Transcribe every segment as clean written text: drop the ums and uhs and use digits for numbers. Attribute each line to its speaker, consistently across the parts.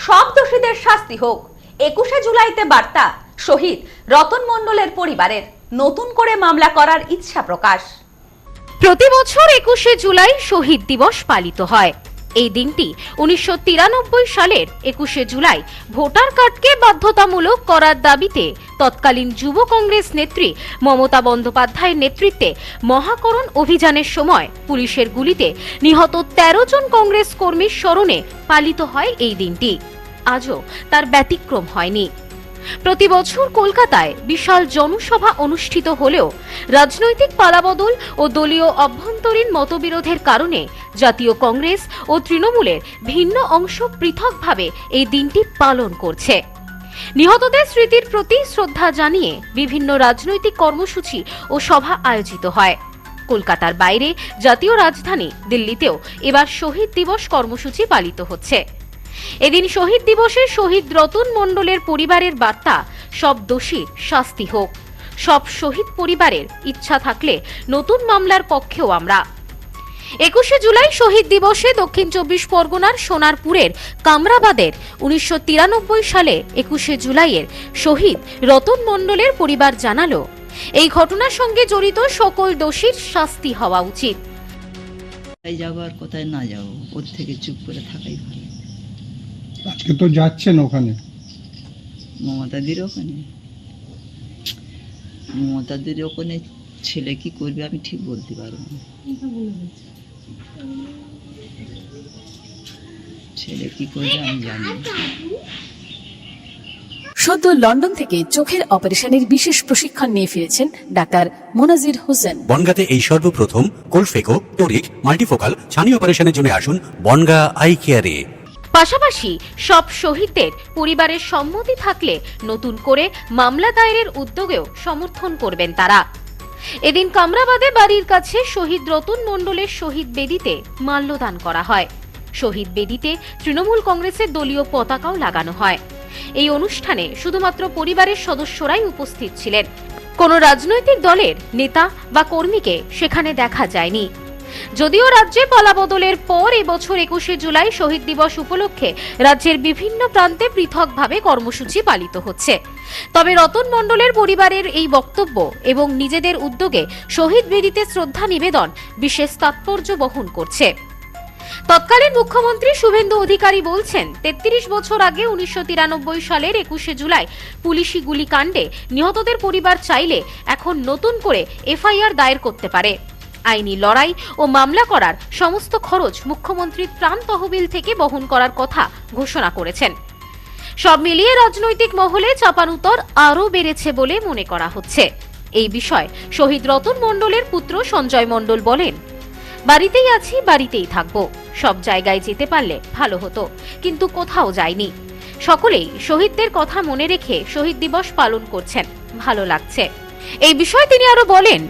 Speaker 1: সব দোষীদের শাস্তি হোক। 21শে জুলাইতে বার্তা শহীদ রতন মণ্ডলের পরিবারের, নতুন করে মামলা করার ইচ্ছা প্রকাশ। প্রতি বছর 21শে জুলাই শহীদ দিবস পালিত হয়। এই দিনটি 1993 সালের 21শে জুলাই ভোটার কার্ডকে বাধ্যতামূলক করার দাবিতে তৎকালীন যুব কংগ্রেস নেত্রী মমতা বন্দ্যোপাধ্যায়ের নেতৃত্বে মহাকরণ অভিযানের সময় পুলিশের গুলিতে নিহত 13 জন কংগ্রেস কর্মীর স্মরণে পালিত হয় এই দিনটি। আজও তার ব্যতিক্রম হয়নি। প্রতি বছর কলকাতায় বিশাল জনসভা অনুষ্ঠিত হলেও রাজনৈতিক পালাবদল ও দলীয় অভ্যন্তরীণ মতবিরোধের কারণে জাতীয় কংগ্রেস ও তৃণমূলের ভিন্ন অংশ পৃথকভাবে এই দিনটি পালন করছে। নিহতদের স্মৃতির প্রতি শ্রদ্ধা জানিয়ে বিভিন্ন রাজনৈতিক কর্মসূচি ও সভা আয়োজিত হয়। কলকাতার বাইরে জাতীয় রাজধানী দিল্লিতেও এবার শহীদ দিবস কর্মসূচি পালিত হচ্ছে। এদিন শহীদ দিবসে শহীদ রতন মণ্ডলের পরিবারের বার্তা, সব দোষীর শাস্তি হোক। সব শহীদ পরিবারের ইচ্ছা থাকলে নতুন মামলার পক্ষেও আমরা। 21শে জুলাই শহীদ দিবসে দক্ষিণ 24 পরগনার সোনারপুরের কামরাবাদের 1993 সালে 21শে জুলাইয়ের শহীদ রতন মণ্ডলের পরিবার জানালো, এই ঘটনার সঙ্গে জড়িত সকল দোষীর শাস্তি হওয়া উচিত।
Speaker 2: কোথায় যাবো আর কোথায় না যাবো, ওর থেকে চুপ করে থাকাই ভালো।
Speaker 3: আজকে তো যাচ্ছেন ওখানে
Speaker 2: মমতাদির ওখানে, মমতাদির ওখানে ছেলে কি করবে আমি ঠিক বলতে পারবো না। ছেলে কি করবে আমি জানি না।
Speaker 4: সদ্য লন্ডন থেকে চোখের অপারেশনের বিশেষ প্রশিক্ষণ নিয়ে ফিরেছেন ডাক্তার মোনাজির হোসেন।
Speaker 5: বনগাঁতে এই সর্বপ্রথম কোলফেকো, টোরিক, মাল্টিফোকাল ছানি অপারেশনের জন্য আসুন বনগাঁ আই কেয়ারে।
Speaker 1: পাশাপাশি সব শহীদদের পরিবারের সম্মতি থাকলে নতুন করে মামলা দায়েরের উদ্যোগেও সমর্থন করবেন তারা। এদিন কামরাবাদে বাড়ির কাছে শহীদ রতন মণ্ডলের শহীদ বেদিতে মাল্যদান করা হয়। শহীদ বেদিতে তৃণমূল কংগ্রেসের দলীয় পতাকাও লাগানো হয়। এই অনুষ্ঠানে শুধুমাত্র পরিবারের সদস্যরাই উপস্থিত ছিলেন। কোনো রাজনৈতিক দলের নেতা বা কর্মীকে সেখানে দেখা যায়নি। যদিও রাজ্যে পালাবদলের পর এবছর 21শে জুলাই শহীদ দিবস উপলক্ষে রাজ্যের বিভিন্ন প্রান্তে পৃথকভাবে কর্মসূচি পালিত হচ্ছে, তবে রতন মণ্ডলের পরিবারের এই বক্তব্য এবং নিজেদের উদ্যোগে শহীদ বেদিতে শ্রদ্ধা নিবেদন বিশেষ তাৎপর্য বহন করছে। তৎকালীন মুখ্যমন্ত্রী শুভেন্দু অধিকারী বলছেন, 33 বছর আগে 1993 সালের 21শে জুলাই পুলিশি গুলিকাণ্ডে নিহতদের পরিবার চাইলে এখন নতুন করে এফআইআর দায়ের করতে পারে। আইনি লড়াই ও মামলা করার সমস্ত খরচ মুখ্যমন্ত্রী ত্রাণ তহবিল থেকে বহন করার কথা ঘোষণা করেছেন। সব মিলিয়ে রাজনৈতিক মহলে চাপানুতর আরও বেড়েছে বলে মনে করা হচ্ছে। এই বিষয়ে শহীদ রতন মণ্ডলের পুত্র সঞ্জয় মণ্ডল বলেন, বাড়িতেই আছি, বাড়িতেই থাকবো। সব জায়গায় যেতে পারলে ভালো হতো, কিন্তু কোথাও যাইনি। সকলেই শহীদদের কথা মনে রেখে শহীদ দিবস পালন করছেন, ভালো লাগছে। এই বিষয়ে তিনি আরো বলেন,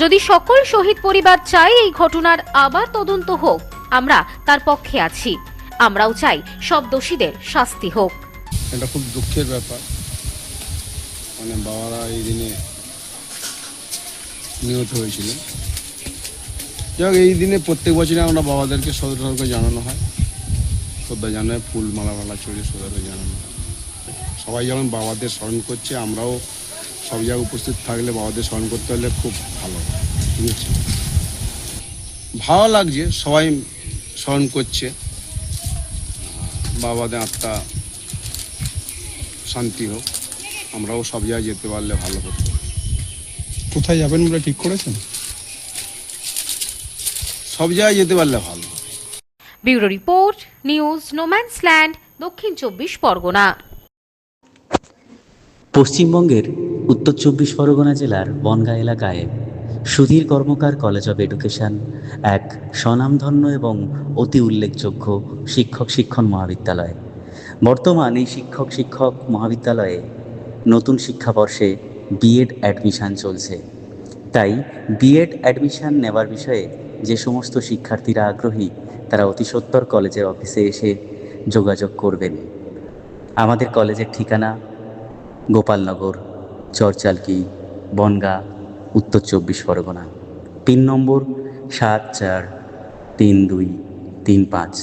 Speaker 1: যদি সকল শহীদ পরিবার চায় এই ঘটনার আবার তদন্ত হোক, আমরা তার পক্ষে আছি। আমরাও চাই সব দোষীদের শাস্তি হোক।
Speaker 3: এটা খুব দুঃখের ব্যাপার, মানে বাবারা এই দিনে নিহত হয়েছিলেন। যাক, এই দিনে প্রত্যেক বছরে আমরা বাবাদেরকে শ্রদ্ধা জানানো হয়, শ্রদ্ধা জানায়, ফুল মালা চড়িয়ে শ্রদ্ধা জানানো হয়। সবাই যখন বাবাদের স্মরণ করছে, আমরাও সব জায়গায় উপস্থিত থাকলে বাবাদের স্মরণ করতে হলে খুব ভালো, ঠিক আছে? ভালো লাগছে, সবাই স্মরণ করছে, বাবাদের আত্মা শান্তি হোক। আমরাও সব জায়গায় যেতে পারলে ভালো হতো। কোথায় যাবেন বলে ঠিক করেছেন? সব জায়গায় যেতে পারলে ভালো।
Speaker 1: ব্যুরো রিপোর্ট, নিউজ নোম্যান্সল্যান্ড, দক্ষিণ 24 পরগনা।
Speaker 6: পশ্চিমবঙ্গের উত্তর 24 পরগনা জেলার বনগাঁ এলাকায় সুধীর কর্মকার কলেজ অব এডুকেশন এক স্বনামধন্য এবং অতি উল্লেখযোগ্য শিক্ষণ মহাবিদ্যালয়। বর্তমান এই শিক্ষক মহাবিদ্যালয়ে নতুন শিক্ষাবর্ষে বিএড অ্যাডমিশান চলছে। তাই বিএড অ্যাডমিশান নেওয়ার বিষয়ে যে সমস্ত শিক্ষার্থীরা আগ্রহী, তারা অতি সত্বর কলেজের অফিসে এসে যোগাযোগ করবেন। আমাদের কলেজের ঠিকানা গোপালনগর, চরচালকি, বনগাঁ, উত্তর 24 পরগনা। পিন নম্বর 743235।